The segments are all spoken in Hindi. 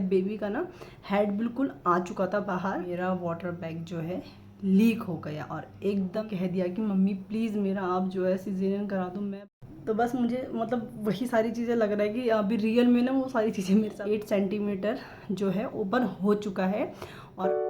बेबी का ना हेड बिल्कुल आ चुका था बाहर। मेरा वाटर बैग जो है लीक हो गया और एकदम कह दिया कि मम्मी प्लीज़ मेरा आप जो है सिजेरियन करा दो। मैं तो बस मुझे मतलब वही सारी चीज़ें लग रहा है कि अभी रियल में ना वो सारी चीज़ें मेरे साथ 8 सेंटीमीटर जो है ओपन हो चुका है। और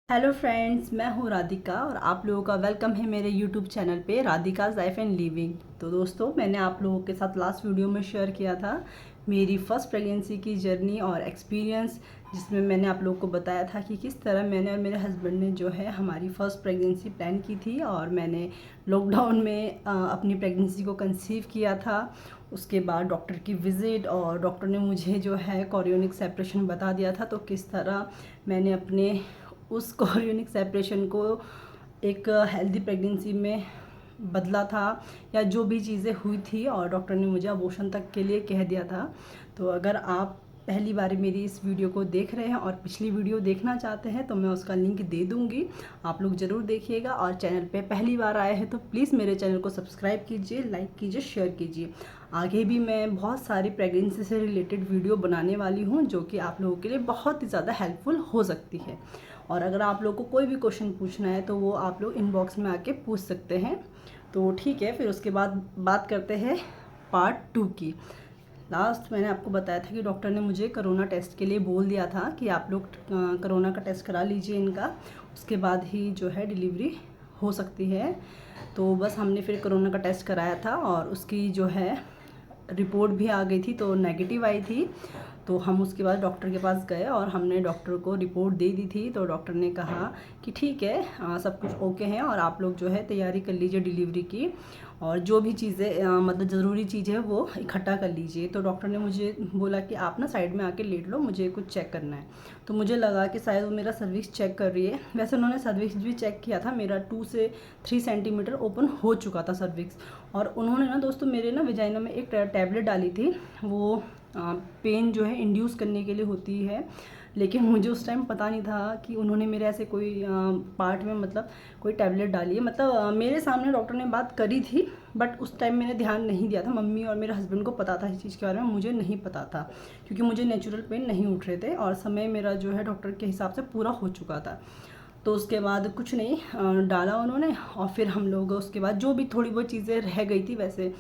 हेलो फ्रेंड्स, मैं हूँ राधिका और आप लोगों का वेलकम है मेरे यूट्यूब चैनल पे राधिकाज़ लाइफ एंड लिविंग। तो दोस्तों, मैंने आप लोगों के साथ लास्ट वीडियो में शेयर किया था मेरी फ़र्स्ट प्रेगनेंसी की जर्नी और एक्सपीरियंस, जिसमें मैंने आप लोगों को बताया था कि किस तरह मैंने और मेरे हस्बैंड ने जो है हमारी फ़र्स्ट प्रेगनेंसी प्लान की थी और मैंने लॉकडाउन में अपनी प्रेगनेंसी को कंसीव किया था। उसके बाद डॉक्टर की विज़िट और डॉक्टर ने मुझे जो है कोरियोनिक सेपरेशन बता दिया था। तो किस तरह मैंने अपने उस कोरियोनिक सेपरेशन को एक हेल्दी प्रेगनेंसी में बदला था, या जो भी चीज़ें हुई थी, और डॉक्टर ने मुझे अबॉर्शन तक के लिए कह दिया था। तो अगर आप पहली बार मेरी इस वीडियो को देख रहे हैं और पिछली वीडियो देखना चाहते हैं तो मैं उसका लिंक दे दूंगी, आप लोग ज़रूर देखिएगा। और चैनल पे पहली बार आए हैं तो प्लीज़ मेरे चैनल को सब्सक्राइब कीजिए, लाइक कीजिए, शेयर कीजिए। आगे भी मैं बहुत सारी प्रेगनेंसी से रिलेटेड वीडियो बनाने वाली हूँ जो कि आप लोगों के लिए बहुत ही ज़्यादा हेल्पफुल हो सकती है। और अगर आप लोग को कोई भी क्वेश्चन पूछना है तो वो आप लोग इनबॉक्स में आके पूछ सकते हैं। तो ठीक है, फिर उसके बाद बात करते हैं पार्ट 2 की। लास्ट मैंने आपको बताया था कि डॉक्टर ने मुझे कोरोना टेस्ट के लिए बोल दिया था कि आप लोग कोरोना का टेस्ट करा लीजिए इनका, उसके बाद ही जो है डिलीवरी हो सकती है। तो बस हमने फिर कोरोना का टेस्ट कराया था और उसकी जो है रिपोर्ट भी आ गई थी, तो नेगेटिव आई थी। तो हम उसके बाद डॉक्टर के पास गए और हमने डॉक्टर को रिपोर्ट दे दी थी। तो डॉक्टर ने कहा कि ठीक है, सब कुछ ओके है और आप लोग जो है तैयारी कर लीजिए डिलीवरी की, और जो भी चीज़ें मतलब ज़रूरी चीज़ है वो इकट्ठा कर लीजिए। तो डॉक्टर ने मुझे बोला कि आप ना साइड में आके लेट लो, मुझे कुछ चेक करना है। तो मुझे लगा कि शायद वो मेरा सर्विक्स चेक कर रही है। वैसे उन्होंने सर्विक्स भी चेक किया था, मेरा 2 से 3 सेंटीमीटर ओपन हो चुका था सर्विक्स। और उन्होंने ना दोस्तों मेरे ना वेजाइना में एक टैबलेट डाली थी, वो पेन जो है इंड्यूस करने के लिए होती है। लेकिन मुझे उस टाइम पता नहीं था कि उन्होंने मेरे ऐसे कोई पार्ट में मतलब कोई टैबलेट डाली है। मतलब मेरे सामने डॉक्टर ने बात करी थी, बट उस टाइम मैंने ध्यान नहीं दिया था। मम्मी और मेरे हस्बैंड को पता था इस चीज़ के बारे में, मुझे नहीं पता था, क्योंकि मुझे नेचुरल पेन नहीं उठ रहे थे और समय मेरा जो है डॉक्टर के हिसाब से पूरा हो चुका था। तो उसके बाद कुछ नहीं डाला उन्होंने, और फिर हम लोग उसके बाद जो भी थोड़ी बहुत चीज़ें रह गई थी, वैसे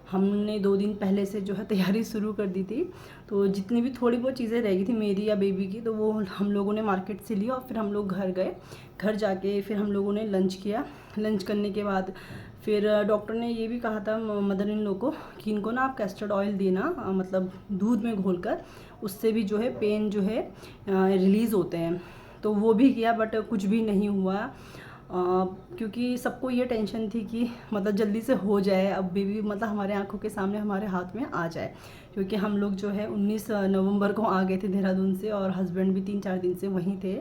हमने 2 दिन पहले से जो है तैयारी शुरू कर दी थी। तो जितनी भी थोड़ी बहुत चीज़ें रह गई थी मेरी या बेबी की, तो वो हम लोगों ने मार्केट से लिया और फिर हम लोग घर गए। घर जाके फिर हम लोगों ने लंच किया। लंच करने के बाद फिर डॉक्टर ने ये भी कहा था मदर इन लोग को कि इनको ना आप कैस्टर्ड ऑयल देना, मतलब दूध में घोलकर, उससे भी जो है पेन जो है रिलीज़ होते हैं। तो वो भी किया, बट कुछ भी नहीं हुआ, क्योंकि सबको ये टेंशन थी कि मतलब जल्दी से हो जाए, अब बेबी मतलब हमारे आंखों के सामने हमारे हाथ में आ जाए। क्योंकि हम लोग जो है 19 नवंबर को आ गए थे देहरादून से, और हस्बैंड भी 3-4 दिन से वहीं थे।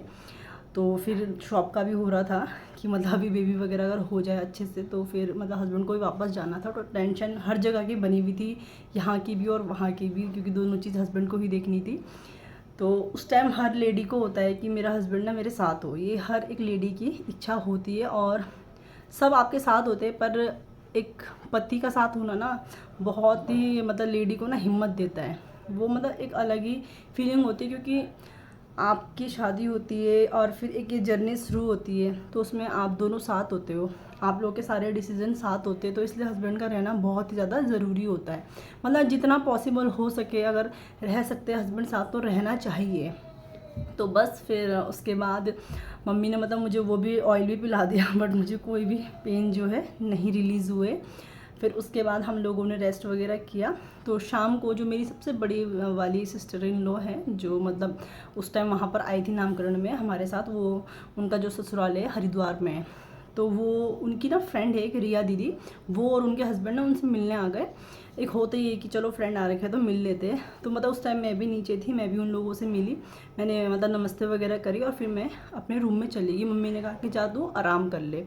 तो फिर शॉप का भी हो रहा था कि मतलब अभी बेबी वगैरह अगर हो जाए अच्छे से तो फिर मतलब हस्बैंड को भी वापस जाना था। तो टेंशन हर जगह की बनी हुई थी, यहाँ की भी और वहाँ की भी, क्योंकि दोनों चीज़ हस्बैंड को ही देखनी थी। तो उस टाइम हर लेडी को होता है कि मेरा हस्बैंड ना मेरे साथ हो, ये हर एक लेडी की इच्छा होती है, और सब आपके साथ होते हैं, पर एक पति का साथ होना ना बहुत ही मतलब लेडी को ना हिम्मत देता है। वो मतलब एक अलग ही फीलिंग होती है, क्योंकि आपकी शादी होती है और फिर एक ये जर्नी शुरू होती है, तो उसमें आप दोनों साथ होते हो, आप लोग के सारे डिसीजन साथ होते हैं। तो इसलिए हस्बैंड का रहना बहुत ही ज़्यादा ज़रूरी होता है। मतलब जितना पॉसिबल हो सके, अगर रह सकते हैं हस्बैंड साथ तो रहना चाहिए। तो बस फिर उसके बाद मम्मी ने मतलब मुझे वो भी ऑयल भी पिला दिया, बट मुझे कोई भी पेन जो है नहीं रिलीज़ हुए। फिर उसके बाद हम लोगों ने रेस्ट वगैरह किया। तो शाम को जो मेरी सबसे बड़ी वाली सिस्टर इन लॉ है, जो मतलब उस टाइम वहाँ पर आई थी नामकरण में हमारे साथ, वो उनका जो ससुराल है हरिद्वार में है। तो वो उनकी ना फ्रेंड है एक रिया दीदी, वो और उनके हस्बैंड ना उनसे मिलने आ गए। एक होता ही है कि चलो फ्रेंड आ रखे हैं तो मिल लेते हैं। तो मतलब उस टाइम मैं भी नीचे थी, मैं भी उन लोगों से मिली, मैंने मतलब नमस्ते वगैरह करी और फिर मैं अपने रूम में चली गई। मम्मी ने कहा कि जा तू आराम कर ले,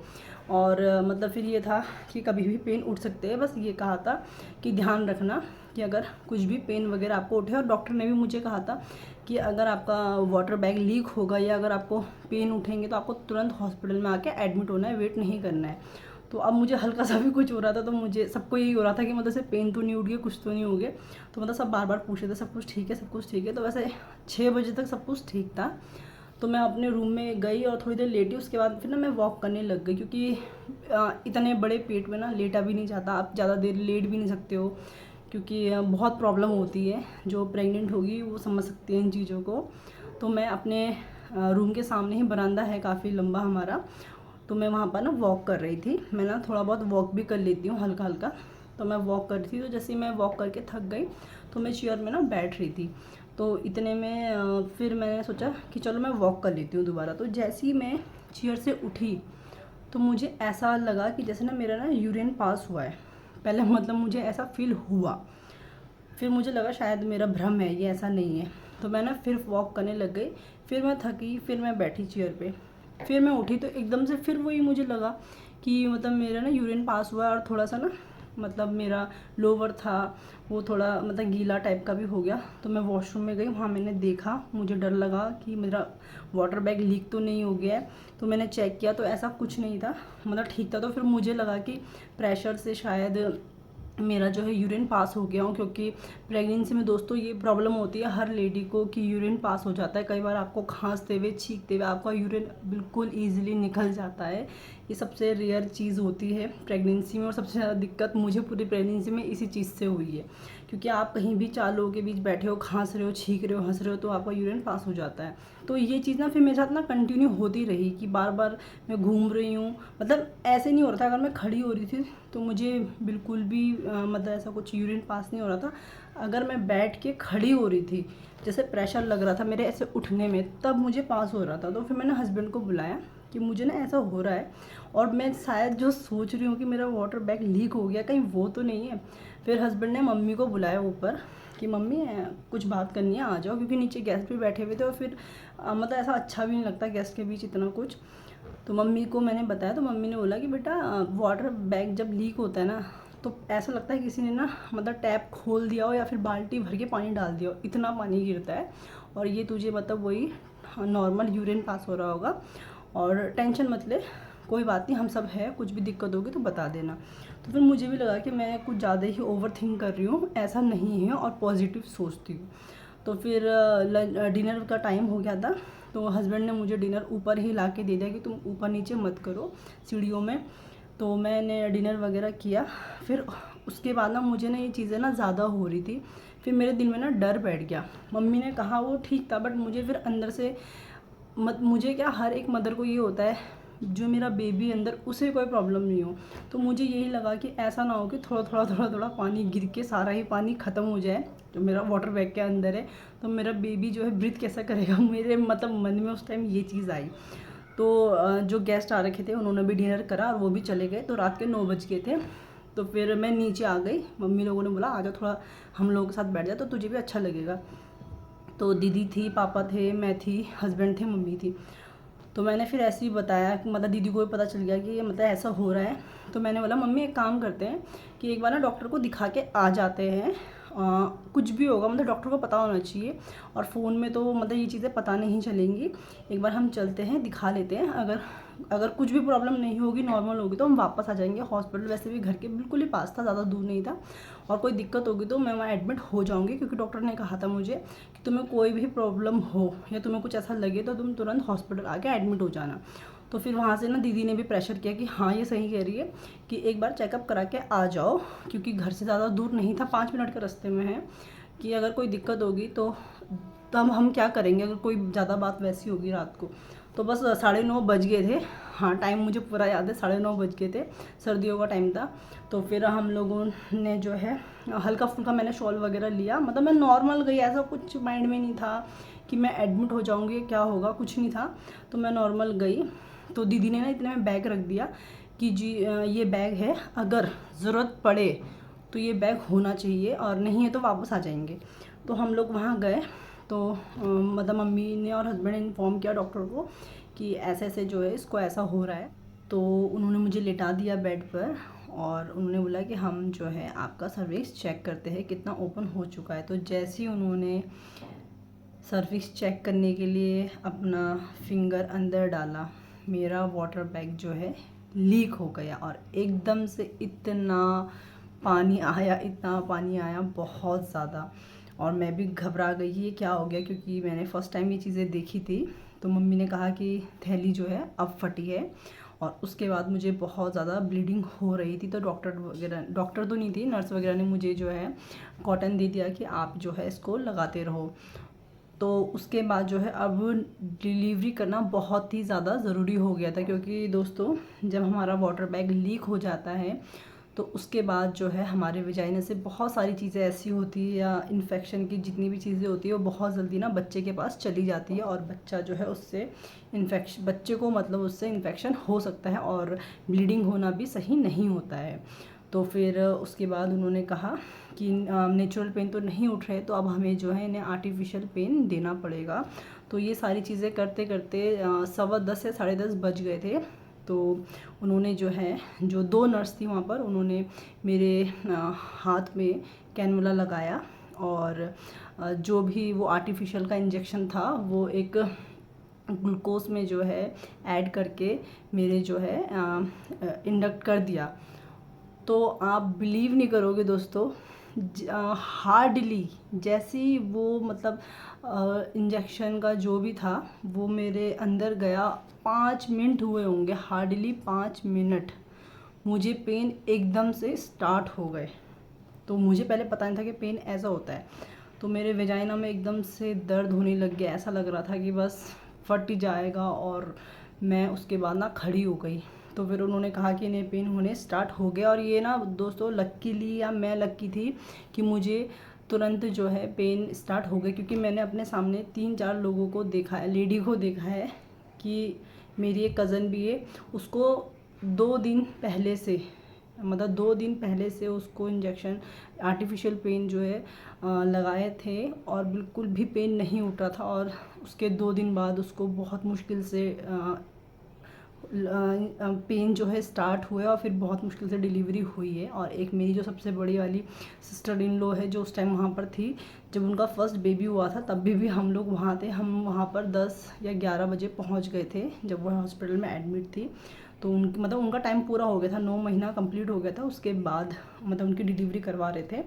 और मतलब फिर ये था कि कभी भी पेन उठ सकते हैं, बस ये कहा था कि ध्यान रखना कि अगर कुछ भी पेन वगैरह आपको उठे। और डॉक्टर ने भी मुझे कहा था कि अगर आपका वाटर बैग लीक होगा या अगर आपको पेन उठेंगे तो आपको तुरंत हॉस्पिटल में आके एडमिट होना है, वेट नहीं करना है। तो अब मुझे हल्का सा भी कुछ हो रहा था तो मुझे सबको यही हो रहा था कि मतलब से पेन तो नहीं उठ गया, कुछ तो नहीं हो गया। तो मतलब सब बार बार पूछ रहे थे सब कुछ ठीक है, सब कुछ ठीक है। तो वैसे 6 बजे तक सब कुछ ठीक था। तो मैं अपने रूम में गई और थोड़ी देर लेटी। उसके बाद फिर ना मैं वॉक करने लग गई, क्योंकि इतने बड़े पेट में ना लेटा भी नहीं जाता, आप ज़्यादा देर लेट भी नहीं सकते हो, क्योंकि बहुत प्रॉब्लम होती है। जो प्रेग्नेंट होगी वो समझ सकती है इन चीज़ों को। तो मैं अपने रूम के सामने ही बरामदा है काफ़ी लंबा हमारा, तो मैं वहाँ पर ना वॉक कर रही थी। मैं ना थोड़ा बहुत वॉक भी कर लेती हूँ हल्का हल्का। तो मैं वॉक कर रही थी, तो जैसे ही मैं वॉक करके थक गई तो मैं चेयर में ना बैठ रही थी। तो इतने में फिर मैंने सोचा कि चलो मैं वॉक कर लेती हूँ दोबारा। तो जैसे ही मैं चेयर से उठी तो मुझे ऐसा लगा कि जैसे ना मेरा ना यूरिन पास हुआ है। पहले मतलब मुझे ऐसा फील हुआ, फिर मुझे लगा शायद मेरा भ्रम है, ये ऐसा नहीं है। तो मैं ना फिर वॉक करने लग गई। फिर मैं थकी, फिर मैं बैठी चेयर पे। फिर मैं उठी तो एकदम से फिर वही मुझे लगा कि मतलब मेरा ना यूरिन पास हुआ, और थोड़ा सा ना मतलब मेरा लोअर था वो थोड़ा मतलब गीला टाइप का भी हो गया। तो मैं वॉशरूम में गई, वहाँ मैंने देखा, मुझे डर लगा कि मेरा वाटर बैग लीक तो नहीं हो गया है। तो मैंने चेक किया तो ऐसा कुछ नहीं था, मतलब ठीक था। तो फिर मुझे लगा कि प्रेशर से शायद मेरा जो है यूरिन पास हो गया हूँ, क्योंकि प्रेगनेंसी में दोस्तों ये प्रॉब्लम होती है हर लेडी को कि यूरिन पास हो जाता है। कई बार आपको खांसते हुए छींकते हुए आपका यूरिन बिल्कुल ईजिली निकल जाता है। ये सबसे रेयर चीज़ होती है प्रेगनेंसी में, और सबसे ज़्यादा दिक्कत मुझे पूरी प्रेगनेंसी में इसी चीज़ से हुई है। क्योंकि आप कहीं भी 4 लोगों के बीच बैठे हो, खांस रहे हो, छींक रहे हो, हंस रहे हो, तो आपका यूरिन पास हो जाता है। तो ये चीज़ ना फिर मेरे साथ ना कंटिन्यू होती रही कि बार बार मैं घूम रही हूँ। मतलब ऐसे नहीं हो रहा था, अगर मैं खड़ी हो रही थी तो मुझे बिल्कुल भी मतलब ऐसा कुछ यूरिन पास नहीं हो रहा था। अगर मैं बैठ के खड़ी हो रही थी, जैसे प्रेशर लग रहा था मेरे ऐसे उठने में, तब मुझे पास हो रहा था। तो फिर मैंने हस्बैंड को बुलाया कि मुझे ना ऐसा हो रहा है, और मैं शायद जो सोच रही हूँ कि मेरा वाटर बैग लीक हो गया, कहीं वो तो नहीं है। फिर हस्बैंड ने मम्मी को बुलाया ऊपर कि मम्मी कुछ बात करनी है, आ जाओ, क्योंकि नीचे गेस्ट भी बैठे हुए थे। और फिर मतलब ऐसा अच्छा भी नहीं लगता गेस्ट के बीच इतना कुछ। तो मम्मी को मैंने बताया, तो मम्मी ने बोला कि बेटा वाटर बैग जब लीक होता है ना, तो ऐसा लगता है किसी ने ना मतलब टैप खोल दिया हो या फिर बाल्टी भर के पानी डाल दिया हो, इतना पानी गिरता है। और ये तुझे मतलब वही नॉर्मल यूरिन पास हो रहा होगा, और टेंशन मत ले, कोई बात नहीं, हम सब है, कुछ भी दिक्कत होगी तो बता देना। तो फिर मुझे भी लगा कि मैं कुछ ज़्यादा ही ओवर थिंक कर रही हूँ, ऐसा नहीं है, और पॉजिटिव सोचती हूँ। तो फिर डिनर का टाइम हो गया था, तो हस्बैंड ने मुझे डिनर ऊपर ही ला के दे दिया कि तुम ऊपर नीचे मत करो सीढ़ियों में। तो मैंने डिनर वगैरह किया। फिर उसके बाद ना मुझे ना ये चीज़ें ना ज़्यादा हो रही थी। फिर मेरे दिल में ना डर बैठ गया। मम्मी ने कहा वो ठीक था, बट मुझे फिर अंदर से मुझे क्या, हर एक मदर को ये होता है जो मेरा बेबी अंदर उसे कोई प्रॉब्लम नहीं हो। तो मुझे यही लगा कि ऐसा ना हो कि थोड़ा थोड़ा थोड़ा थोड़ा पानी गिर के सारा ही पानी ख़त्म हो जाए जो मेरा वाटर बैग के अंदर है, तो मेरा बेबी जो है ब्रीथ कैसा करेगा। मेरे मतलब मन में उस टाइम ये चीज़ आई। तो जो गेस्ट आ रखे थे उन्होंने भी डिनर करा और वो भी चले गए, तो रात के 9 बज गए थे। तो फिर मैं नीचे आ गई, मम्मी लोगों ने बोला आ जाओ थोड़ा हम लोगों के साथ बैठ जा तो तुझे भी अच्छा लगेगा। तो दीदी थी, पापा थे, मैं थी, हस्बैंड थे, मम्मी थी। तो मैंने फिर ऐसे ही बताया कि मतलब दीदी को भी पता चल गया कि मतलब ऐसा हो रहा है। तो मैंने बोला मम्मी एक काम करते हैं कि एक बार ना डॉक्टर को दिखा के आ जाते हैं। कुछ भी होगा मतलब डॉक्टर को पता होना चाहिए, और फ़ोन में तो मतलब ये चीज़ें पता नहीं चलेंगी। एक बार हम चलते हैं, दिखा लेते हैं, अगर अगर कुछ भी प्रॉब्लम नहीं होगी, नॉर्मल होगी, तो हम वापस आ जाएंगे। हॉस्पिटल वैसे भी घर के बिल्कुल ही पास था, ज़्यादा दूर नहीं था, और कोई दिक्कत होगी तो मैं वहाँ एडमिट हो जाऊँगी, क्योंकि डॉक्टर ने कहा था मुझे कि तुम्हें कोई भी प्रॉब्लम हो या तुम्हें कुछ ऐसा लगे तो तुम तुरंत हॉस्पिटल आके एडमिट हो जाना। तो फिर वहाँ से ना दीदी ने भी प्रेशर किया कि हाँ ये सही कह रही है कि एक बार चेकअप करा के आ जाओ, क्योंकि घर से ज़्यादा दूर नहीं था, 5 मिनट के रास्ते में है, कि अगर कोई दिक्कत होगी तो तब हम क्या करेंगे, अगर कोई ज़्यादा बात वैसी होगी रात को। तो बस 9:30 बज गए थे। हाँ टाइम मुझे पूरा याद है, 9:30 बज गए थे, सर्दियों का टाइम था। तो फिर हम लोगों ने जो है हल्का फुल्का मैंने शॉल वगैरह लिया, मतलब मैं नॉर्मल गई, ऐसा कुछ माइंड में नहीं था कि मैं एडमिट हो जाऊँगी, क्या होगा, कुछ नहीं था। तो मैं नॉर्मल गई। तो दीदी ने ना इतने में बैग रख दिया कि जी ये बैग है, अगर ज़रूरत पड़े तो ये बैग होना चाहिए, और नहीं है तो वापस आ जाएंगे। तो हम लोग वहाँ गए। तो मतलब मम्मी ने और हस्बैंड ने इन्फॉर्म किया डॉक्टर को कि ऐसे ऐसे जो है इसको ऐसा हो रहा है। तो उन्होंने मुझे लेटा दिया बेड पर, और उन्होंने बोला कि हम जो है आपका सर्विक्स चेक करते हैं कितना ओपन हो चुका है। तो जैसे ही उन्होंने सर्विक्स चेक करने के लिए अपना फिंगर अंदर डाला, मेरा वाटर बैग जो है लीक हो गया और एकदम से इतना पानी आया बहुत ज़्यादा। और मैं भी घबरा गई ये क्या हो गया, क्योंकि मैंने फ़र्स्ट टाइम ये चीज़ें देखी थी। तो मम्मी ने कहा कि थैली जो है अब फटी है। और उसके बाद मुझे बहुत ज़्यादा ब्लीडिंग हो रही थी, तो डॉक्टर तो नहीं थी, नर्स वगैरह ने मुझे जो है कॉटन दे दिया कि आप जो है इसको लगाते रहो। तो उसके बाद जो है अब डिलीवरी करना बहुत ही ज़्यादा ज़रूरी हो गया था, क्योंकि दोस्तों जब हमारा वाटर बैग लीक हो जाता है तो उसके बाद जो है हमारे वजाइना से बहुत सारी चीज़ें ऐसी होती है, या इन्फेक्शन की जितनी भी चीज़ें होती है वो बहुत जल्दी ना बच्चे के पास चली जाती है, और बच्चा जो है उससे बच्चे को मतलब उससे इन्फेक्शन हो सकता है और ब्लीडिंग होना भी सही नहीं होता है। तो फिर उसके बाद उन्होंने कहा कि नेचुरल पेन तो नहीं उठ रहे, तो अब हमें जो है इन्हें आर्टिफिशियल पेन देना पड़ेगा। तो ये सारी चीज़ें करते करते 10:15 या 10:30 बज गए थे। तो उन्होंने जो है, जो 2 नर्स थी वहाँ पर, उन्होंने मेरे हाथ में कैनुला लगाया, और जो भी वो आर्टिफिशियल का इंजेक्शन था वो एक ग्लूकोज में जो है ऐड करके मेरे जो है इंडक्ट कर दिया। तो आप बिलीव नहीं करोगे दोस्तों, हार्डली जैसी वो मतलब इंजेक्शन का जो भी था वो मेरे अंदर गया, 5 मिनट हुए होंगे, हार्डली 5 मिनट मुझे पेन एकदम से स्टार्ट हो गए। तो मुझे पहले पता नहीं था कि पेन ऐसा होता है। तो मेरे वेजाइना में एकदम से दर्द होने लग गया, ऐसा लग रहा था कि बस फट जाएगा, और मैं उसके बाद ना खड़ी हो गई। तो फिर उन्होंने कहा कि इन्हें पेन होने स्टार्ट हो गया, और ये ना दोस्तों लकीली या मैं लकी थी कि मुझे तुरंत जो है पेन स्टार्ट हो गए, क्योंकि मैंने अपने सामने 3-4 लोगों को देखा है, लेडी को देखा है कि मेरी एक कज़न भी है, उसको 2 दिन पहले से, मतलब 2 दिन पहले से उसको इंजेक्शन आर्टिफिशियल पेन जो है लगाए थे, और बिल्कुल भी पेन नहीं उठ रहा था। और उसके 2 दिन बाद उसको बहुत मुश्किल से पेन जो है स्टार्ट हुए, और फिर बहुत मुश्किल से डिलीवरी हुई है। और एक मेरी जो सबसे बड़ी वाली सिस्टर इन लॉ है, जो उस टाइम वहाँ पर थी जब उनका फर्स्ट बेबी हुआ था, तब भी हम लोग वहाँ थे। हम वहाँ पर 10 या 11 बजे पहुँच गए थे जब वह हॉस्पिटल में एडमिट थी। तो उनकी मतलब उनका टाइम पूरा हो गया था, 9 महीना कंप्लीट हो गया था, उसके बाद मतलब उनकी डिलीवरी करवा रहे थे।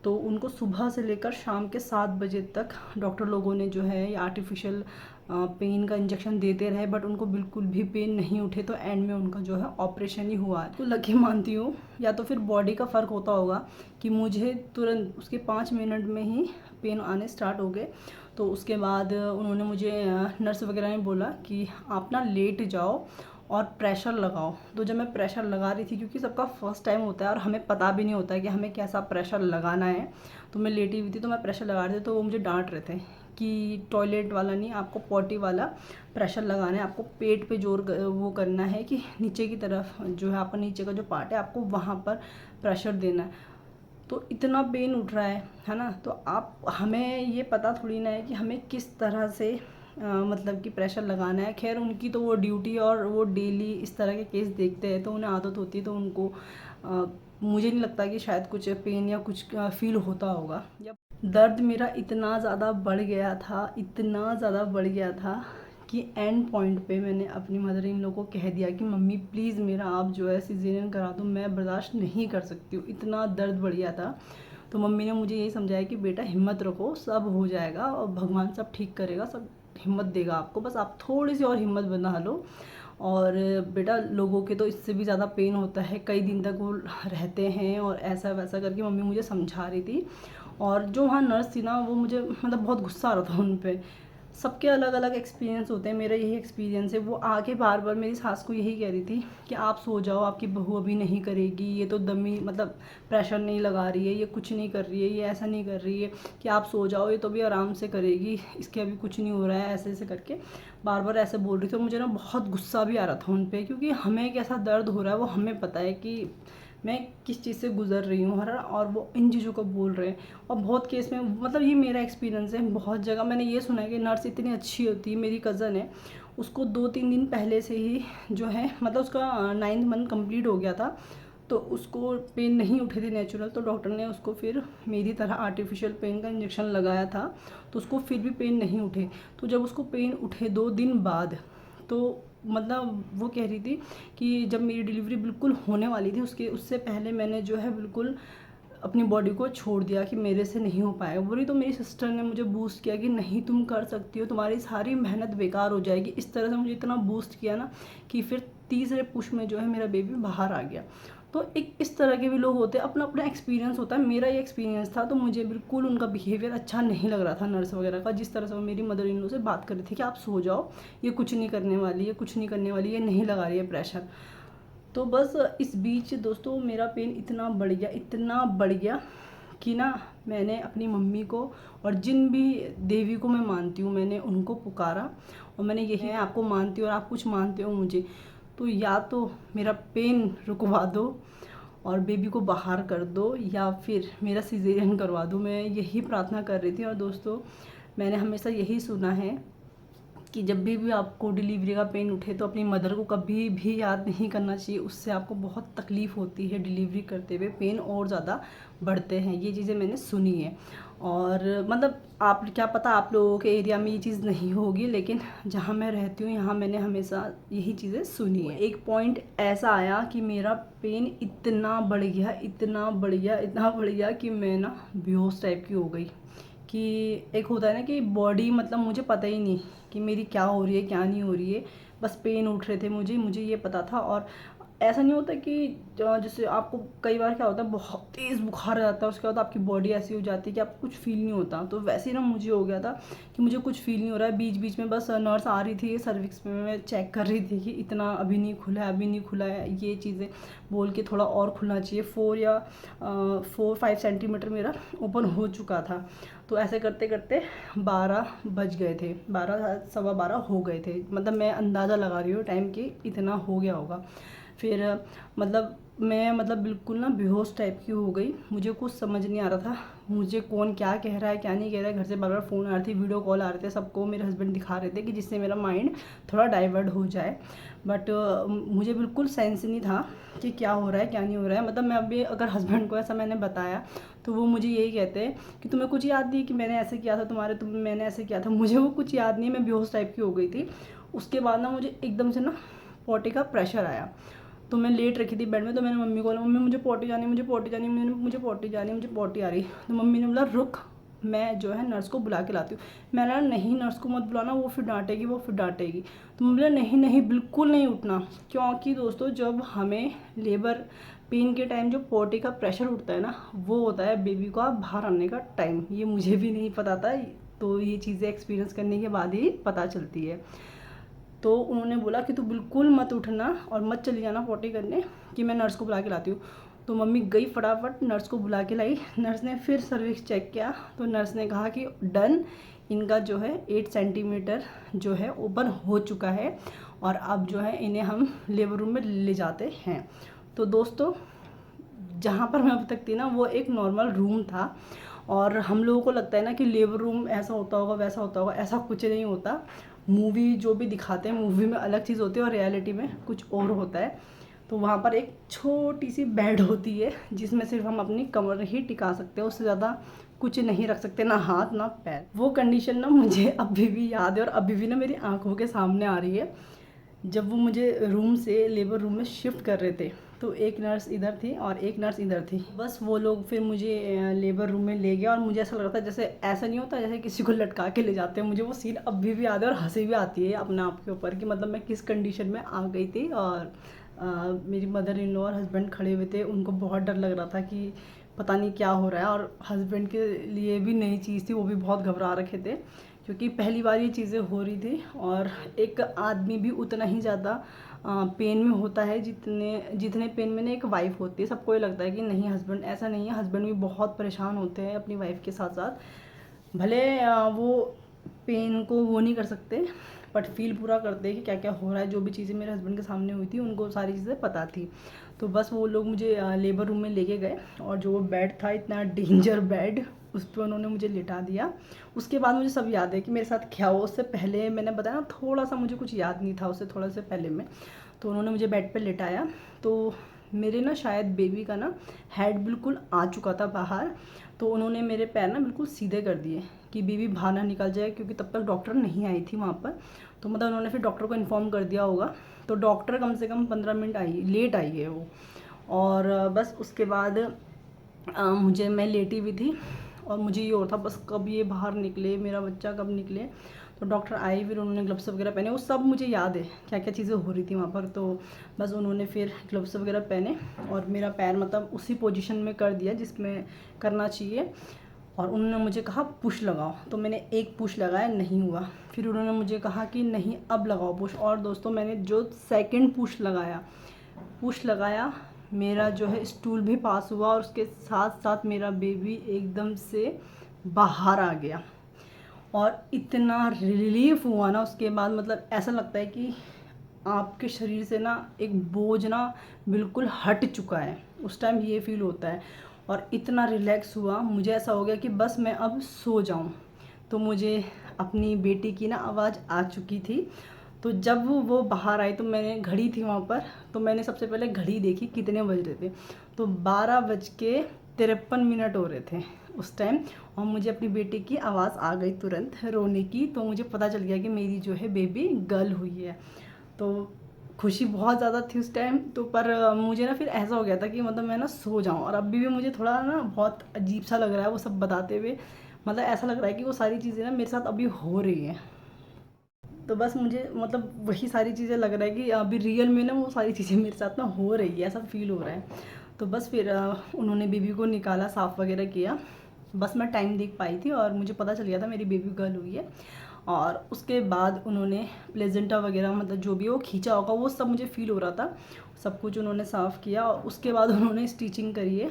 तो उनको सुबह से लेकर शाम के 7 बजे तक डॉक्टर लोगों ने जो है ये आर्टिफिशियल पेन का इंजेक्शन देते रहे, बट उनको बिल्कुल भी पेन नहीं उठे। तो एंड में उनका जो है ऑपरेशन ही हुआ है। तो लकी मानती हूँ, या तो फिर बॉडी का फ़र्क होता होगा कि मुझे तुरंत उसके 5 मिनट में ही पेन आने स्टार्ट हो गए। तो उसके बाद उन्होंने मुझे नर्स वगैरह ने बोला कि आप ना लेट जाओ और प्रेशर लगाओ। तो जब मैं प्रेशर लगा रही थी, क्योंकि सबका फर्स्ट टाइम होता है और हमें पता भी नहीं होता है कि हमें कैसा प्रेशर लगाना है, तो मैं लेटी हुई थी, तो मैं प्रेशर लगा रही थी। तो वो मुझे डांट रहे थे कि टॉयलेट वाला नहीं, आपको पॉटी वाला प्रेशर लगाना है, आपको पेट पे जोर वो करना है कि नीचे की तरफ जो है आपका नीचे का जो पार्ट है, आपको वहाँ पर प्रेशर देना है। तो इतना पेन उठ रहा है ना, तो आप हमें ये पता थोड़ी ना है कि हमें किस तरह से मतलब कि प्रेशर लगाना है। खैर उनकी तो वो ड्यूटी, और वो डेली इस तरह के केस देखते हैं, तो उन्हें आदत होती है, तो उनको मुझे नहीं लगता कि शायद कुछ पेन या कुछ फील होता होगा। दर्द मेरा इतना ज़्यादा बढ़ गया था, इतना ज़्यादा बढ़ गया था कि एंड पॉइंट पे मैंने अपनी मदर इन लॉ को कह दिया कि मम्मी प्लीज़ मेरा आप जो है सिजेरियन करा दो, मैं बर्दाश्त नहीं कर सकती हूँ, इतना दर्द बढ़ गया था। तो मम्मी ने मुझे यही समझाया कि बेटा हिम्मत रखो, सब हो जाएगा और भगवान सब ठीक करेगा, सब हिम्मत देगा आपको, बस आप थोड़ी सी और हिम्मत बना लो। और बेटा लोगों के तो इससे भी ज़्यादा पेन होता है, कई दिन तक वो रहते हैं, और ऐसा वैसा करके मम्मी मुझे समझा रही थी। और जो वहाँ नर्स थी ना, वो मुझे मतलब बहुत गुस्सा आ रहा था उन पर। सबके अलग अलग एक्सपीरियंस होते हैं, मेरा यही एक्सपीरियंस है। वो आके बार बार मेरी सास को यही कह रही थी कि आप सो जाओ, आपकी बहू अभी नहीं करेगी, ये तो दमी मतलब प्रेशर नहीं लगा रही है, ये कुछ नहीं कर रही है, ये ऐसा नहीं कर रही है कि आप सो जाओ, ये तो भी आराम से करेगी, इसके अभी कुछ नहीं हो रहा है, ऐसे ऐसे करके बार बार ऐसे बोल रही थी। और मुझे ना बहुत गुस्सा भी आ रहा था उन पर, क्योंकि हमें कैसा दर्द हो रहा है वो हमें पता है कि मैं किस चीज़ से गुजर रही हूँ, है ना, और वो इन चीज़ों को बोल रहे हैं। और बहुत केस में मतलब ये मेरा एक्सपीरियंस है, बहुत जगह मैंने ये सुना है कि नर्स इतनी अच्छी होती है। मेरी कज़न है, उसको 2-3 दिन पहले से ही जो है मतलब उसका 9th मंथ कंप्लीट हो गया था, तो उसको पेन नहीं उठे थे नेचुरल, तो डॉक्टर ने उसको फिर मेरी तरह आर्टिफिशियल पेन का इंजेक्शन लगाया था, तो उसको फिर भी पेन नहीं उठे। तो जब उसको पेन उठे 2 दिन बाद, तो मतलब वो कह रही थी कि जब मेरी डिलीवरी बिल्कुल होने वाली थी उससे पहले मैंने जो है बिल्कुल अपनी बॉडी को छोड़ दिया कि मेरे से नहीं हो पाएगा। बोली तो मेरी सिस्टर ने मुझे बूस्ट किया कि नहीं तुम कर सकती हो, तुम्हारी सारी मेहनत बेकार हो जाएगी। इस तरह से मुझे इतना बूस्ट किया ना कि फिर तीसरे पुश में जो है मेरा बेबी बाहर आ गया। तो एक इस तरह के भी लोग होते हैं, अपना अपना एक्सपीरियंस होता है। मेरा ये एक्सपीरियंस था, तो मुझे बिल्कुल उनका बिहेवियर अच्छा नहीं लग रहा था नर्स वगैरह का। जिस तरह से वो मेरी मदर इन लॉ से बात कर रही थी कि आप सो जाओ, ये कुछ नहीं करने वाली, ये कुछ नहीं करने वाली, ये नहीं लगा रही है प्रेशर। तो बस इस बीच दोस्तों मेरा पेन इतना बढ़ गया कि ना मैंने अपनी मम्मी को और जिन भी देवी को मैं मानती हूँ मैंने उनको पुकारा, और मैंने यही आपको मानती हूँ और आप कुछ मानते हो मुझे, तो या तो मेरा पेन रुकवा दो और बेबी को बाहर कर दो या फिर मेरा सिजेरियन करवा दो। मैं यही प्रार्थना कर रही थी। और दोस्तों मैंने हमेशा यही सुना है कि जब भी आपको डिलीवरी का पेन उठे तो अपनी मदर को कभी भी याद नहीं करना चाहिए, उससे आपको बहुत तकलीफ़ होती है। डिलीवरी करते हुए पेन और ज़्यादा बढ़ते हैं, ये चीज़ें मैंने सुनी है। और मतलब आप क्या पता आप लोगों के एरिया में ये चीज़ नहीं होगी, लेकिन जहाँ मैं रहती हूँ यहाँ मैंने हमेशा यही चीज़ें सुनी है। एक पॉइंट ऐसा आया कि मेरा पेन इतना बढ़ गया कि मैं ना बेहोश टाइप की हो गई। कि एक होता है ना कि बॉडी, मतलब मुझे पता ही नहीं कि मेरी क्या हो रही है क्या नहीं हो रही है, बस पेन उठ रहे थे मुझे ये पता था। और ऐसा नहीं होता कि जैसे आपको कई बार क्या होता है बहुत तेज़ बुखार आ जाता है, उसके बाद आपकी बॉडी ऐसी हो जाती है कि आपको कुछ फील नहीं होता। तो वैसे ही ना मुझे हो गया था कि मुझे कुछ फील नहीं हो रहा है। बीच बीच में बस नर्स आ रही थी सर्विक्स में, मैं चेक कर रही थी कि इतना अभी नहीं खुला है, ये चीज़ें बोल के थोड़ा और खुलना चाहिए। 4 सेंटीमीटर मेरा ओपन हो चुका था। तो ऐसे करते करते 12 बज गए थे, 12 सवा 12 हो गए थे। मतलब मैं अंदाज़ा लगा रही हूँ टाइम कि इतना हो गया होगा। फिर मैं बिल्कुल ना बेहोश टाइप की हो गई। मुझे कुछ समझ नहीं आ रहा था मुझे कौन क्या कह रहा है क्या नहीं कह रहा है। घर से बार बार फ़ोन आ रही थी, वीडियो कॉल आ रहे थे, सबको मेरे हस्बैंड दिखा रहे थे कि जिससे मेरा माइंड थोड़ा डाइवर्ट हो जाए। बट मुझे बिल्कुल सेंस नहीं था कि क्या हो रहा है क्या नहीं हो रहा है। मतलब मैं अभी अगर हस्बैंड को ऐसा मैंने बताया तो वो मुझे यही कहते हैं कि तुम्हें कुछ याद नहीं कि मैंने ऐसे किया था मैंने ऐसे किया था। मुझे वो कुछ याद नहीं, मैं बेहोश टाइप की हो गई थी। उसके बाद ना मुझे एकदम से ना पॉटी का प्रेशर आया। तो मैं लेट रखी थी बेड में, तो मैंने मम्मी को बोला मम्मी मुझे पॉटी जानी, मुझे पॉटी आ रही। तो मम्मी ने बोला रुक, मैं जो है नर्स को बुला के लाती हूँ। मैंने कहा नहीं नर्स को मत बुलाना, वो फिर डांटेगी। तो मम्मी बोला नहीं बिल्कुल नहीं उठना। क्योंकि दोस्तों जब हमें लेबर पेन के टाइम जो पॉटी का प्रेशर उठता है ना, वो होता है बेबी को बाहर आने का टाइम। ये मुझे भी नहीं पता था, तो ये चीज़ें एक्सपीरियंस करने के बाद ही पता चलती है। तो उन्होंने बोला कि तू बिल्कुल मत उठना और मत चली जाना पॉटी करने, कि मैं नर्स को बुला के लाती हूँ। तो मम्मी गई फटाफट नर्स को बुला के लाई। नर्स ने फिर सर्विक्स चेक किया, तो नर्स ने कहा कि डन, इनका जो है 8 सेंटीमीटर जो है ओपन हो चुका है और अब जो है इन्हें हम लेबर रूम में ले जाते हैं। तो दोस्तों जहाँ पर मैं अब तक थी ना वो एक नॉर्मल रूम था, और हम लोगों को लगता है ना कि लेबर रूम ऐसा होता होगा वैसा होता होगा, ऐसा कुछ नहीं होता। मूवी जो भी दिखाते हैं मूवी में अलग चीज़ होती है और रियलिटी में कुछ और होता है। तो वहाँ पर एक छोटी सी बेड होती है जिसमें सिर्फ हम अपनी कमर ही टिका सकते हैं, उससे ज़्यादा कुछ नहीं रख सकते, ना हाथ ना पैर। वो कंडीशन ना मुझे अभी भी याद है और अभी भी ना मेरी आंखों के सामने आ रही है। जब वो मुझे रूम से लेबर रूम में शिफ्ट कर रहे थे तो एक नर्स इधर थी और एक नर्स इधर थी। बस वो लोग फिर मुझे लेबर रूम में ले गया और मुझे ऐसा लग रहा था जैसे, ऐसा नहीं होता जैसे किसी को लटका के ले जाते हैं। मुझे वो सीन अभी भी याद है और हंसी भी आती है अपने आप के ऊपर कि मतलब मैं किस कंडीशन में आ गई थी। और मेरी मदर इन लॉ और हस्बैंड खड़े हुए थे, उनको बहुत डर लग रहा था कि पता नहीं क्या हो रहा है। और हस्बैंड के लिए भी नई चीज़ थी, वो भी बहुत घबरा रखे थे क्योंकि पहली बार ये चीज़ें हो रही थी। और एक आदमी भी उतना ही ज़्यादा पेन में होता है जितने पेन में ना एक वाइफ होती है। सबको ये लगता है कि नहीं हस्बैंड, ऐसा नहीं है, हस्बैंड भी बहुत परेशान होते हैं अपनी वाइफ के साथ साथ। भले वो पेन को वो नहीं कर सकते बट फील पूरा करते हैं कि क्या क्या हो रहा है। जो भी चीज़ें मेरे हस्बैंड के सामने हुई थी उनको सारी चीज़ें पता थी। तो बस वो लोग मुझे लेबर रूम में लेके गए और जो वो बेड था, इतना डेंजर बेड, उस पर उन्होंने मुझे लिटा दिया। उसके बाद मुझे सब याद है कि मेरे साथ क्या हुआ। उससे पहले मैंने बताया थोड़ा सा मुझे कुछ याद नहीं था, उससे थोड़ा से पहले में। तो उन्होंने मुझे बेड पे लिटाया, तो मेरे ना शायद बेबी का ना हेड बिल्कुल आ चुका था बाहर, तो उन्होंने मेरे पैर ना बिल्कुल सीधे कर दिए कि बेबी बाहर ना निकल जाए, क्योंकि तब तक डॉक्टर नहीं आई थी वहाँ पर। तो मतलब उन्होंने फिर डॉक्टर को इन्फॉर्म कर दिया होगा, तो डॉक्टर कम से कम 15 मिनट लेट आई है वो। और बस उसके बाद मैं लेटी हुई थी और मुझे ये और था बस कब ये बाहर निकले, मेरा बच्चा कब निकले। तो डॉक्टर आई, फिर उन्होंने ग्लव्स वगैरह पहने, वो सब मुझे याद है क्या क्या चीज़ें हो रही थी वहाँ पर। तो बस उन्होंने फिर ग्लव्स वगैरह पहने और मेरा पैर मतलब उसी पोजीशन में कर दिया जिसमें करना चाहिए, और उन्होंने मुझे कहा पुश लगाओ। तो मैंने एक पुश लगाया, नहीं हुआ। फिर उन्होंने मुझे कहा कि नहीं अब लगाओ पुश, और दोस्तों मैंने जो सेकंड पुश लगाया मेरा जो है स्टूल भी पास हुआ, और उसके साथ साथ मेरा बेबी एकदम से बाहर आ गया। और इतना रिलीफ हुआ ना उसके बाद, मतलब ऐसा लगता है कि आपके शरीर से ना एक बोझ ना बिल्कुल हट चुका है, उस टाइम ये फील होता है। और इतना रिलैक्स हुआ, मुझे ऐसा हो गया कि बस मैं अब सो जाऊं। तो मुझे अपनी बेटी की ना आवाज़ आ चुकी थी। तो जब वो बाहर आई तो मैंने, घड़ी थी वहाँ पर, तो मैंने सबसे पहले घड़ी देखी कितने बज रहे थे। तो 12:53 हो रहे थे उस टाइम, और मुझे अपनी बेटी की आवाज़ आ गई तुरंत रोने की। तो मुझे पता चल गया कि मेरी जो है बेबी गर्ल हुई है। तो खुशी बहुत ज़्यादा थी उस टाइम तो, पर मुझे ना फिर ऐसा हो गया था कि मतलब मैं ना सो जाऊं, और अभी भी मुझे थोड़ा ना बहुत अजीब सा लग रहा है वो सब बताते हुए। मतलब ऐसा लग रहा है कि वो सारी चीज़ें ना मेरे साथ अभी हो रही हैं। तो बस मुझे मतलब वही सारी चीज़ें लग रहा है कि अभी रियल में ना वो सारी चीज़ें मेरे साथ ना हो रही है, ऐसा फील हो रहा है। तो बस फिर उन्होंने बेबी को निकाला, साफ़ वगैरह किया। बस मैं टाइम देख पाई थी और मुझे पता चल गया था मेरी बेबी गर्ल हुई है। और उसके बाद उन्होंने प्लेजेंटा वगैरह मतलब जो भी वो खींचा होगा वो सब मुझे फ़ील हो रहा था, सब कुछ उन्होंने साफ़ किया। और उसके बाद उन्होंने स्टिचिंग करी है।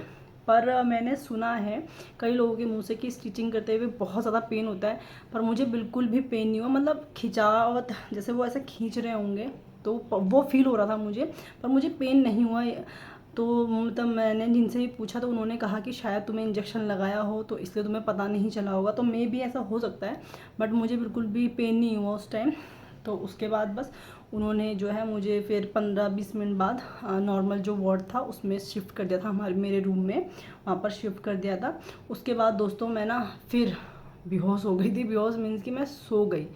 पर मैंने सुना है कई लोगों के मुंह से कि स्टिचिंग करते हुए बहुत ज़्यादा पेन होता है, पर मुझे बिल्कुल भी पेन नहीं हुआ। मतलब खिंचावट जैसे वो ऐसे खींच रहे होंगे तो वो फील हो रहा था मुझे, पर मुझे पेन नहीं हुआ। तो मतलब मैंने जिनसे भी पूछा तो उन्होंने कहा कि शायद तुम्हें इंजेक्शन लगाया हो तो इसलिए तुम्हें पता नहीं चला होगा, तो मे भी ऐसा हो सकता है। बट मुझे बिल्कुल भी पेन नहीं हुआ उस टाइम। तो उसके बाद बस उन्होंने जो है मुझे फिर 15-20 मिनट बाद नॉर्मल जो वार्ड था उसमें शिफ्ट कर दिया था, मेरे रूम में वहाँ पर शिफ्ट कर दिया था। उसके बाद दोस्तों मैं ना फिर बेहोश हो गई थी, बेहोश मीन्स कि मैं सो गई।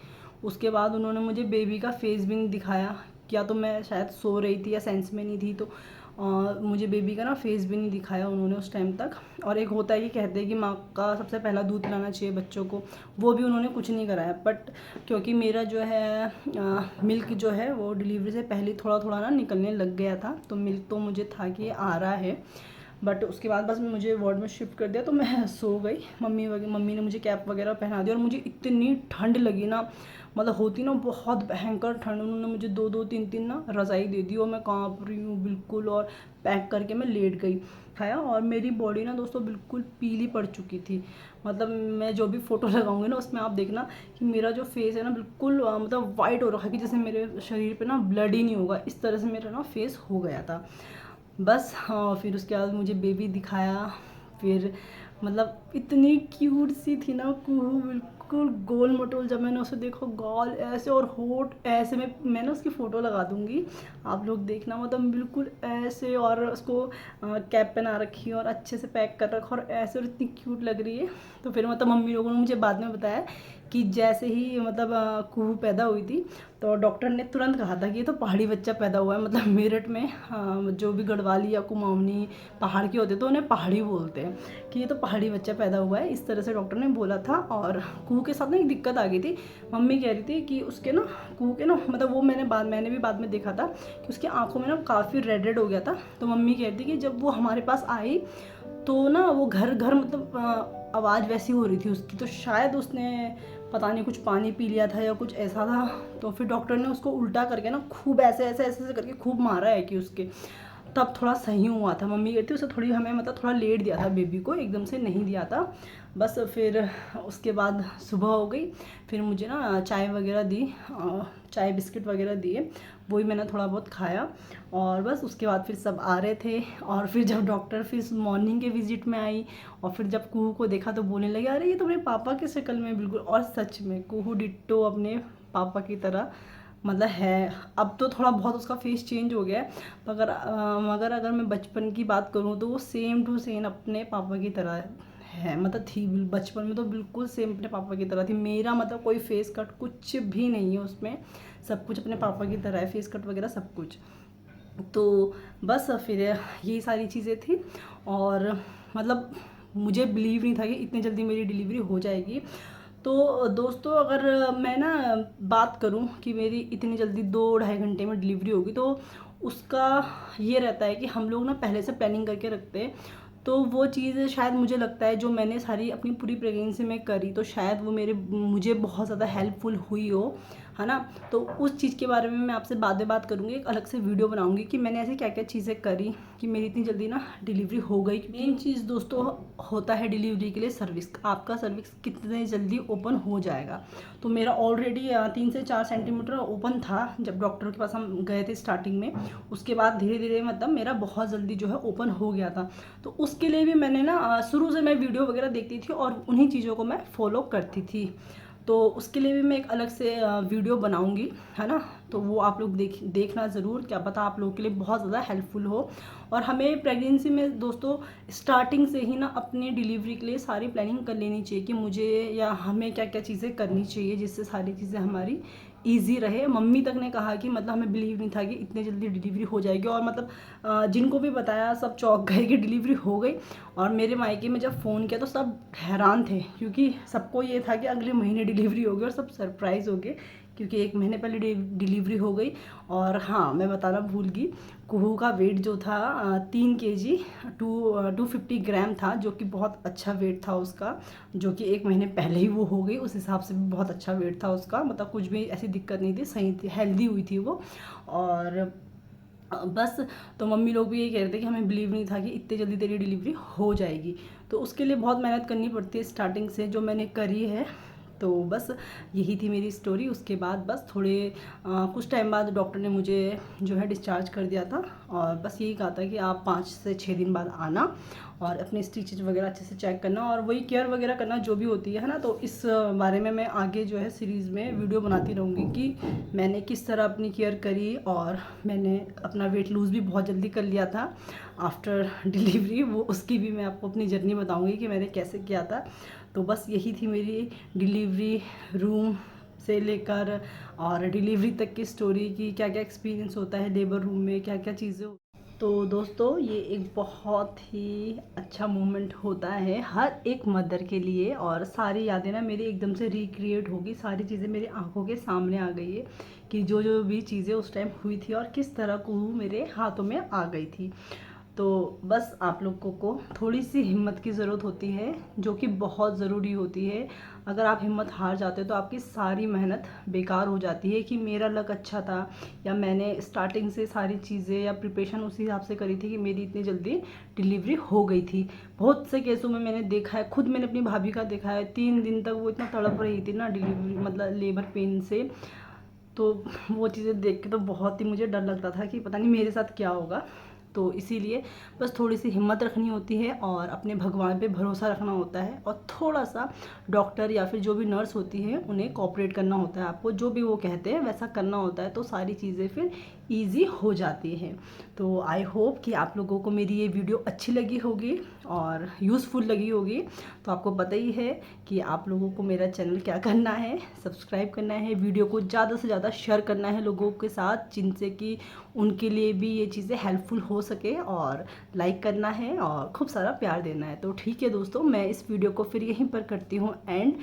उसके बाद उन्होंने मुझे बेबी का फेस भी नहीं दिखाया, या तो मैं शायद सो रही थी या सेंस में नहीं थी, तो मुझे बेबी का ना फेस भी नहीं दिखाया उन्होंने उस टाइम तक। और एक होता है कि कहते हैं कि माँ का सबसे पहला दूध पिलाना चाहिए बच्चों को, वो भी उन्होंने कुछ नहीं कराया। बट क्योंकि मेरा जो है मिल्क जो है वो डिलीवरी से पहले थोड़ा थोड़ा ना निकलने लग गया था, तो मिल्क तो मुझे था कि आ रहा है। बट उसके बाद बस मुझे वार्ड में शिफ्ट कर दिया तो मैं सो गई। मम्मी ने मुझे कैप वगैरह पहना दी, और मुझे इतनी ठंड लगी ना, मतलब होती ना बहुत भयंकर ठंड। उन्होंने मुझे 2-2 3-3 ना रज़ाई दे दी, और मैं काँप रही हूँ बिल्कुल, और पैक करके मैं लेट गई खाया। और मेरी बॉडी ना दोस्तों बिल्कुल पीली पड़ चुकी थी। मतलब मैं जो भी फ़ोटो लगाऊंगी ना उसमें आप देखना कि मेरा जो फेस है ना बिल्कुल मतलब वाइट हो रखा है, कि जैसे मेरे शरीर पे ना ब्लड ही नहीं होगा, इस तरह से मेरा ना फेस हो गया था। बस हाँ, फिर उसके बाद मुझे बेबी दिखाया। फिर मतलब इतनी क्यूट सी थी ना कुहू, बिल्कुल गोल मटोल। जब मैंने उसे देखा गाल ऐसे और होठ ऐसे, मैं ना उसकी फ़ोटो लगा दूंगी, आप लोग देखना। मतलब बिल्कुल ऐसे, और उसको कैप पहना रखी है और अच्छे से पैक कर रखा, और ऐसे, और इतनी क्यूट लग रही है। तो फिर मतलब मम्मी लोगों ने मुझे बाद में बताया कि जैसे ही मतलब कुहू पैदा हुई थी तो डॉक्टर ने तुरंत कहा था कि ये तो पहाड़ी बच्चा पैदा हुआ है। मतलब मेरठ में जो भी गढ़वाली या कुमाऊनी पहाड़ के होते तो उन्हें पहाड़ी बोलते हैं, कि ये तो पहाड़ी बच्चा पैदा हुआ है, इस तरह से डॉक्टर ने बोला था। और कुहू के साथ ना एक दिक्कत आ गई थी। मम्मी कह रही थी कि उसके ना कुहू के ना मतलब वो मैंने भी बाद में देखा था कि उसकी आँखों में ना काफ़ी रेड हो गया था। तो मम्मी कह रही थी कि जब वो हमारे पास आई तो ना वो घर घर मतलब आवाज़ वैसी हो रही थी उसकी, तो शायद उसने पता नहीं कुछ पानी पी लिया था या कुछ ऐसा था। तो फिर डॉक्टर ने उसको उल्टा करके ना खूब ऐसे ऐसे ऐसे ऐसे करके खूब मारा है कि उसके, तब थोड़ा सही हुआ था। मम्मी कहती उसे थोड़ी हमें मतलब थोड़ा लेट दिया था बेबी को, एकदम से नहीं दिया था। बस फिर उसके बाद सुबह हो गई, फिर मुझे ना चाय वगैरह दी, चाय बिस्किट वगैरह दिए, वही मैंने थोड़ा बहुत खाया। और बस उसके बाद फिर सब आ रहे थे, और फिर जब डॉक्टर फिर मॉर्निंग के विजिट में आई और फिर जब कुहू को देखा तो बोलने लगे अरे ये तो मेरे पापा की शक्ल में बिल्कुल। और सच में कुहू डिट्टो अपने पापा की तरह मतलब है। अब तो थोड़ा बहुत उसका फेस चेंज हो गया है, मगर अगर मैं बचपन की बात करूँ तो वो सेम टू सेम अपने पापा की तरह है। मतलब थी बचपन में तो बिल्कुल सेम अपने पापा की तरह थी। मेरा मतलब कोई फेस कट कुछ भी नहीं है उसमें, सब कुछ अपने पापा की तरह है, फेस कट वगैरह सब कुछ। तो बस फिर यही सारी चीज़ें थी। और मतलब मुझे बिलीव नहीं था कि इतनी जल्दी मेरी डिलीवरी हो जाएगी। तो दोस्तों, अगर मैं ना बात करूं कि मेरी इतनी जल्दी 2 ढाई घंटे में डिलीवरी होगी, तो उसका ये रहता है कि हम लोग ना पहले से प्लानिंग करके रखते हैं। तो वो चीज़ शायद मुझे लगता है जो मैंने सारी अपनी पूरी प्रेगनेंसी में करी, तो शायद वो मुझे बहुत ज़्यादा हेल्पफुल हुई हो, है ना। तो उस चीज़ के बारे में मैं आपसे बाद में बात करूँगी, एक अलग से वीडियो बनाऊँगी कि मैंने ऐसे क्या क्या चीज़ें करी कि मेरी इतनी जल्दी ना डिलीवरी हो गई। मेन चीज़ दोस्तों होता है डिलीवरी के लिए सर्विस, आपका सर्विस कितने जल्दी ओपन हो जाएगा। तो मेरा ऑलरेडी 3 से 4 सेंटीमीटर ओपन था जब डॉक्टर के पास हम गए थे स्टार्टिंग में। उसके बाद धीरे धीरे मतलब मेरा बहुत जल्दी जो है ओपन हो गया था। तो उसके लिए भी मैंने ना शुरू से मैं वीडियो वगैरह देखती थी और उन्हीं चीज़ों को मैं फॉलो करती थी। तो उसके लिए भी मैं एक अलग से वीडियो बनाऊंगी, है ना। तो वो आप लोग देखना ज़रूर, क्या पता आप लोगों के लिए बहुत ज़्यादा हेल्पफुल हो। और हमें प्रेगनेंसी में दोस्तों स्टार्टिंग से ही ना अपनी डिलीवरी के लिए सारी प्लानिंग कर लेनी चाहिए कि मुझे या हमें क्या क्या चीज़ें करनी चाहिए जिससे सारी चीज़ें हमारी ईजी रहे। मम्मी तक ने कहा कि मतलब हमें बिलीव नहीं था कि इतनी जल्दी डिलीवरी हो जाएगी। और मतलब जिनको भी बताया सब चौंक गए कि डिलीवरी हो गई। और मेरे मायके में जब फ़ोन किया तो सब हैरान थे, क्योंकि सबको ये था कि अगले महीने डिलीवरी होगी, और सब सरप्राइज़ हो गए क्योंकि 1 महीने पहले डिलीवरी हो गई। और हाँ, मैं बताना भूल गई, कुहू का वेट जो था 3 kg 250 ग्राम था, जो कि बहुत अच्छा वेट था उसका, जो कि 1 महीने पहले ही वो हो गई। उस हिसाब से भी बहुत अच्छा वेट था उसका, मतलब कुछ भी ऐसी दिक्कत नहीं थी, सही थी, हेल्दी हुई थी वो। और बस, तो मम्मी लोग भी ये कह रहे थे कि हमें बिलीव नहीं था कि इतनी जल्दी तेरी डिलीवरी हो जाएगी। तो उसके लिए बहुत मेहनत करनी पड़ती है स्टार्टिंग से, जो मैंने करी है। तो बस यही थी मेरी स्टोरी। उसके बाद बस कुछ टाइम बाद डॉक्टर ने मुझे जो है डिस्चार्ज कर दिया था, और बस यही कहा था कि आप 5 से 6 दिन बाद आना और अपने स्टिचेज वगैरह अच्छे से चेक करना और वही केयर वगैरह करना जो भी होती है ना। तो इस बारे में मैं आगे जो है सीरीज़ में वीडियो बनाती रहूँगी कि मैंने किस तरह अपनी केयर करी। और मैंने अपना वेट लूज़ भी बहुत जल्दी कर लिया था आफ्टर डिलीवरी, वो उसकी भी मैं आपको अपनी जर्नी बताऊँगी कि मैंने कैसे किया था। तो बस यही थी मेरी डिलीवरी रूम से लेकर और डिलीवरी तक की स्टोरी की क्या क्या एक्सपीरियंस होता है लेबर रूम में, क्या क्या चीज़ें। तो दोस्तों, ये एक बहुत ही अच्छा मोमेंट होता है हर एक मदर के लिए, और सारी यादें ना मेरी एकदम से रिक्रिएट होगी, सारी चीज़ें मेरी आंखों के सामने आ गई है कि जो जो भी चीज़ें उस टाइम हुई थी और किस तरह को मेरे हाथों में आ गई थी। तो बस आप लोगों को थोड़ी सी हिम्मत की ज़रूरत होती है, जो कि बहुत ज़रूरी होती है। अगर आप हिम्मत हार जाते हो तो आपकी सारी मेहनत बेकार हो जाती है कि मेरा लक अच्छा था, या मैंने स्टार्टिंग से सारी चीज़ें या प्रिपरेशन उसी हिसाब से करी थी कि मेरी इतनी जल्दी डिलीवरी हो गई थी। बहुत से केसों में मैंने देखा है, खुद मैंने अपनी भाभी का देखा है, 3 दिन तक वो इतना तड़प रही थी ना डिलीवरी मतलब लेबर पेन से। तो वो चीज़ें देख के तो बहुत ही मुझे डर लगता था कि पता नहीं मेरे साथ क्या होगा। तो इसीलिए बस थोड़ी सी हिम्मत रखनी होती है और अपने भगवान पे भरोसा रखना होता है, और थोड़ा सा डॉक्टर या फिर जो भी नर्स होती है उन्हें कोऑपरेट करना होता है, आपको जो भी वो कहते हैं वैसा करना होता है, तो सारी चीज़ें फिर ईजी हो जाती हैं। तो आई होप कि आप लोगों को मेरी ये वीडियो अच्छी लगी होगी और यूज़फुल लगी होगी। तो आपको पता ही है कि आप लोगों को मेरा चैनल क्या करना है, सब्सक्राइब करना है, वीडियो को ज़्यादा से ज़्यादा शेयर करना है लोगों के साथ जिनसे कि उनके लिए भी ये चीज़ें हेल्पफुल हो सके, और लाइक करना है और खूब सारा प्यार देना है। तो ठीक है दोस्तों, मैं इस वीडियो को फिर यहीं पर करती हूँ एंड,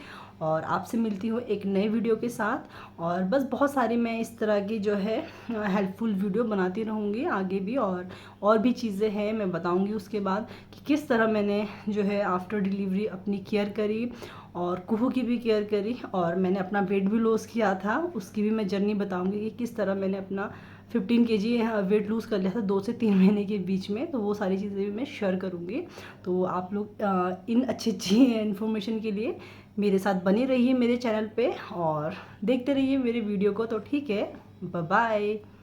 और आपसे मिलती हूँ एक नए वीडियो के साथ। और बस बहुत सारी मैं इस तरह की जो है हेल्पफुल वीडियो बनाती रहूँगी आगे भी, और भी चीज़ें हैं मैं बताऊँगी उसके बाद कि किस तरह मैंने जो है आफ्टर डिलीवरी अपनी केयर करी और कुहू की भी केयर करी, और मैंने अपना वेट भी लॉस किया था, उसकी भी मैं जर्नी बताऊँगी कि किस तरह मैंने अपना 15 kg वेट लूज़ कर लिया था 2 से 3 महीने के बीच में। तो वो सारी चीज़ें भी मैं शेयर करूँगी। तो आप लोग इन अच्छी अच्छी इन्फॉर्मेशन के लिए मेरे साथ बने रहिए मेरे चैनल पे और देखते रहिए मेरे वीडियो को। तो ठीक है, बाय बाय।